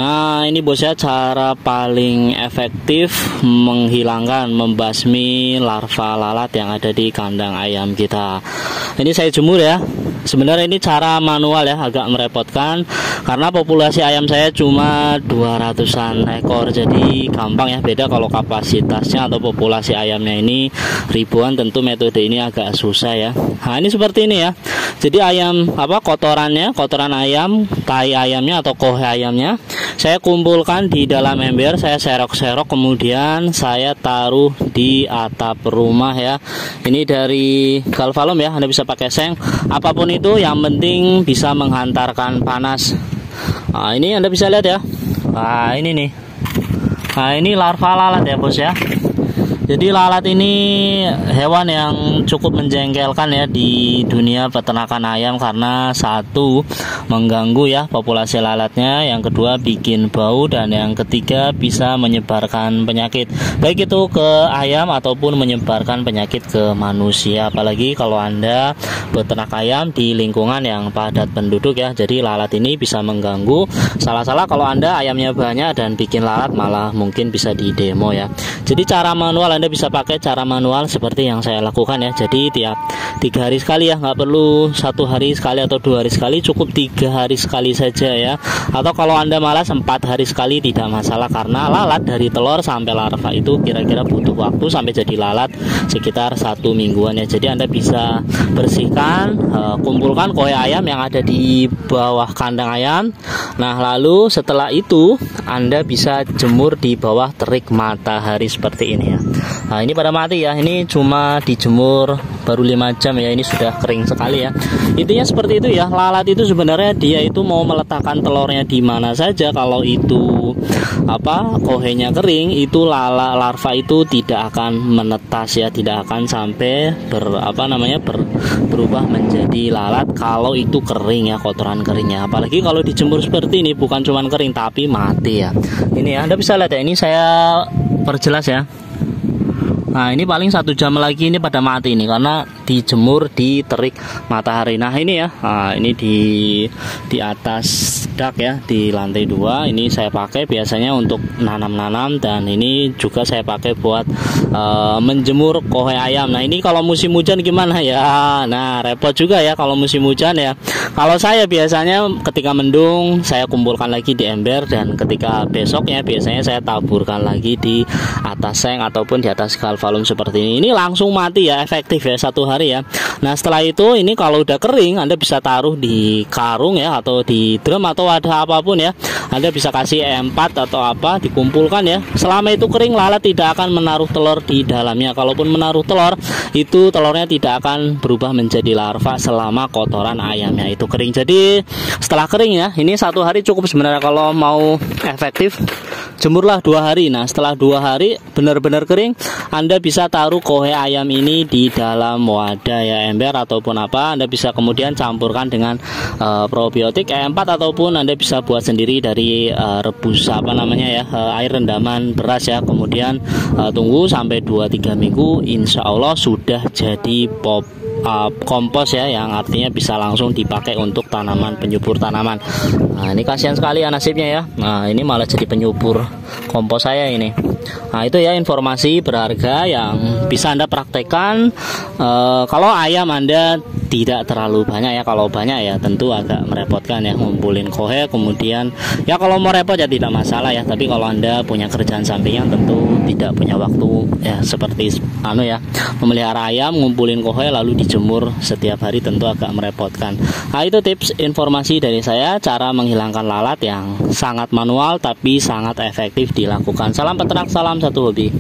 Nah, ini bos ya, cara paling efektif menghilangkan, membasmi larva lalat yang ada di kandang ayam kita. Ini saya jemur ya. Sebenarnya ini cara manual ya, agak merepotkan karena populasi ayam saya cuma 200-an ekor, jadi gampang ya. Beda kalau kapasitasnya atau populasi ayamnya ini ribuan, tentu metode ini agak susah ya. Nah, ini seperti ini ya. Jadi ayam kotoran ayam, tai ayamnya atau kohe ayamnya saya kumpulkan di dalam ember, saya serok-serok, kemudian saya taruh di atap rumah ya. Ini dari galvalum ya, Anda bisa pakai seng, apapun itu yang penting bisa menghantarkan panas. Nah, ini Anda bisa lihat ya. Nah, ini nih. Nah, ini larva lalat ya bos ya. Jadi lalat ini hewan yang cukup menjengkelkan ya di dunia peternakan ayam, karena satu, mengganggu ya populasi lalatnya, yang kedua bikin bau, dan yang ketiga bisa menyebarkan penyakit, baik itu ke ayam ataupun menyebarkan penyakit ke manusia. Apalagi kalau Anda beternak ayam di lingkungan yang padat penduduk ya. Jadi lalat ini bisa mengganggu. Salah-salah kalau Anda ayamnya banyak dan bikin lalat, malah mungkin bisa di demo ya. Jadi cara manual Anda bisa pakai cara manual seperti yang saya lakukan ya. Jadi tiap 3 hari sekali ya, nggak perlu 1 hari sekali atau 2 hari sekali, cukup 3 hari sekali saja ya. Atau kalau Anda malas 4 hari sekali tidak masalah, karena lalat dari telur sampai larva itu kira-kira butuh waktu sampai jadi lalat sekitar 1 mingguan ya. Jadi Anda bisa bersihkan, kumpulkan kohe ayam yang ada di bawah kandang ayam. Nah, lalu setelah itu Anda bisa jemur di bawah terik matahari seperti ini ya. Nah, ini pada mati ya, ini cuma dijemur baru 5 jam ya, ini sudah kering sekali ya. Intinya seperti itu ya. Lalat itu sebenarnya dia itu mau meletakkan telurnya di mana saja. Kalau itu kohenya kering, itu larva itu tidak akan menetas ya, tidak akan sampai berubah menjadi lalat kalau itu kering ya, kotoran keringnya. Apalagi kalau dijemur seperti ini, bukan cuma kering tapi mati ya. Ini ya, Anda bisa lihat ya, ini saya perjelas ya. Nah, ini paling 1 jam lagi ini pada mati ini karena dijemur di terik matahari. Nah, ini ya. Nah, ini di atas dak ya, di lantai 2. Ini saya pakai biasanya untuk nanam-nanam, dan ini juga saya pakai buat menjemur kohe ayam. Nah, ini kalau musim hujan gimana ya? Nah, repot juga ya kalau musim hujan ya. Kalau saya biasanya ketika mendung saya kumpulkan lagi di ember, dan ketika besoknya biasanya saya taburkan lagi di atas seng ataupun di atas galvalum seperti ini. Ini langsung mati ya, efektif ya 1 hari ya. Nah, setelah itu ini kalau udah kering Anda bisa taruh di karung ya, atau di drum atau wadah apapun ya. Anda bisa kasih E4 atau apa, dikumpulkan ya. Selama itu kering, lalat tidak akan menaruh telur di dalamnya. Kalaupun menaruh telur, itu telurnya tidak akan berubah menjadi larva selama kotoran ayamnya itu kering. Jadi setelah kering ya, ini 1 hari cukup sebenarnya. Kalau mau efektif, jemurlah 2 hari. Nah, setelah 2 hari benar-benar kering, Anda bisa taruh kohe ayam ini di dalam wadah ya, ember ataupun apa. Anda bisa kemudian campurkan dengan probiotik E4, ataupun Anda bisa buat sendiri dari rebus air rendaman beras ya. Kemudian tunggu sampai 2-3 minggu, insya Allah sudah jadi kompos ya, yang artinya bisa langsung dipakai untuk tanaman, penyubur tanaman. Nah, ini kasihan sekali ya nasibnya ya. Nah, ini malah jadi penyubur kompos saya ini. Nah, itu ya informasi berharga yang bisa Anda praktekkan. Kalau ayam Anda tidak terlalu banyak ya. Kalau banyak ya tentu agak merepotkan ya, ngumpulin kohe. Kemudian ya kalau mau repot ya tidak masalah ya, tapi kalau Anda punya kerjaan sampingan tentu tidak punya waktu ya, seperti memelihara ayam, ngumpulin kohe lalu dijemur setiap hari, tentu agak merepotkan. Nah, itu tips informasi dari saya, cara menghilangkan lalat yang sangat manual tapi sangat efektif dilakukan. Salam peternak, salam satu hobi.